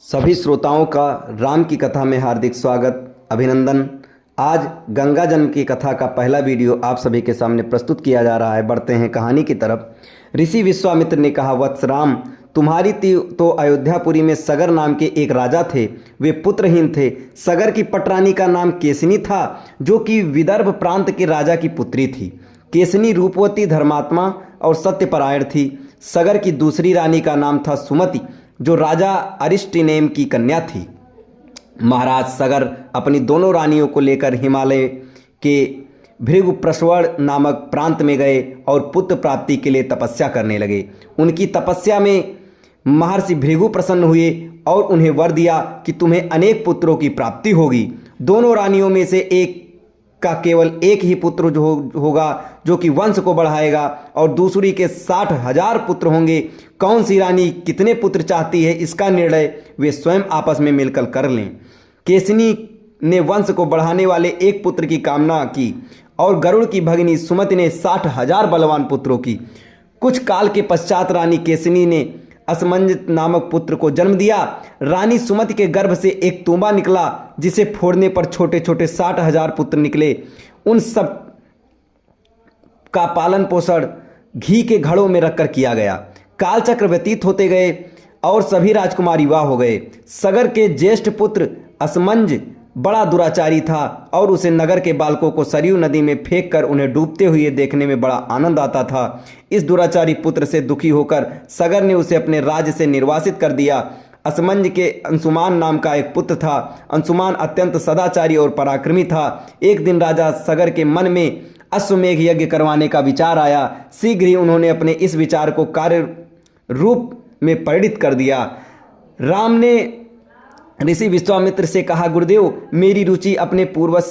सभी श्रोताओं का राम की कथा में हार्दिक स्वागत, अभिनंदन। आज गंगा जन्म की कथा का पहला वीडियो आप सभी के सामने प्रस्तुत किया जा रहा है। बढ़ते हैं कहानी की तरफ। ऋषि विश्वामित्र ने कहा, वत्स राम, तुम्हारी तो अयोध्यापुरी में सगर नाम के एक राजा थे। वे पुत्रहीन थे। सगर की पटरानी का नाम केसनी था, जो कि विदर्भ प्रांत के राजा की पुत्री थी। केसनी रूपवती, धर्मात्मा और सत्यपरायण थी। सगर की दूसरी रानी का नाम था सुमति, जो राजा अरिष्टिनेम की कन्या थी। महाराज सगर अपनी दोनों रानियों को लेकर हिमालय के भृगुप्रश्वर नामक प्रांत में गए और पुत्र प्राप्ति के लिए तपस्या करने लगे। उनकी तपस्या में महर्षि भृगु प्रसन्न हुए और उन्हें वर दिया कि तुम्हें अनेक पुत्रों की प्राप्ति होगी। दोनों रानियों में से एक का केवल एक ही पुत्र होगा जो कि वंश को बढ़ाएगा, और दूसरी के 60,000 पुत्र होंगे। कौन सी रानी कितने पुत्र चाहती है, इसका निर्णय वे स्वयं आपस में मिलकर कर लें। केसनी ने वंश को बढ़ाने वाले एक पुत्र की कामना की और गरुड़ की भगिनी सुमति ने 60,000 बलवान पुत्रों की। कुछ काल के पश्चात रानी केसनी ने असमंज नामक पुत्र को जन्म दिया। रानी सुमति के गर्भ से एक तूंबा निकला, जिसे फोड़ने पर छोटे छोटे 60,000 पुत्र निकले। उन सब का पालन पोषण घी के घड़ों में रखकर किया गया। कालचक्र व्यतीत होते गए और सभी राजकुमारी विवाह हो गए। सगर के ज्येष्ठ पुत्र असमंज बड़ा दुराचारी था और उसे नगर के बालकों को सरयू नदी में फेंक कर उन्हें डूबते हुए देखने में बड़ा आनंद आता था। इस दुराचारी पुत्र से दुखी होकर सगर ने उसे अपने राज्य से निर्वासित कर दिया। असमंज के अंशुमान नाम का एक पुत्र था। अंशुमान अत्यंत सदाचारी और पराक्रमी था। एक दिन राजा सगर के मन में अश्वमेघ यज्ञ करवाने का विचार आया। शीघ्र ही उन्होंने अपने इस विचार को कार्य रूप में परिणित कर दिया। राम ने ऋषि विश्वामित्र से कहा, गुरुदेव, मेरी रुचि अपने पूर्वज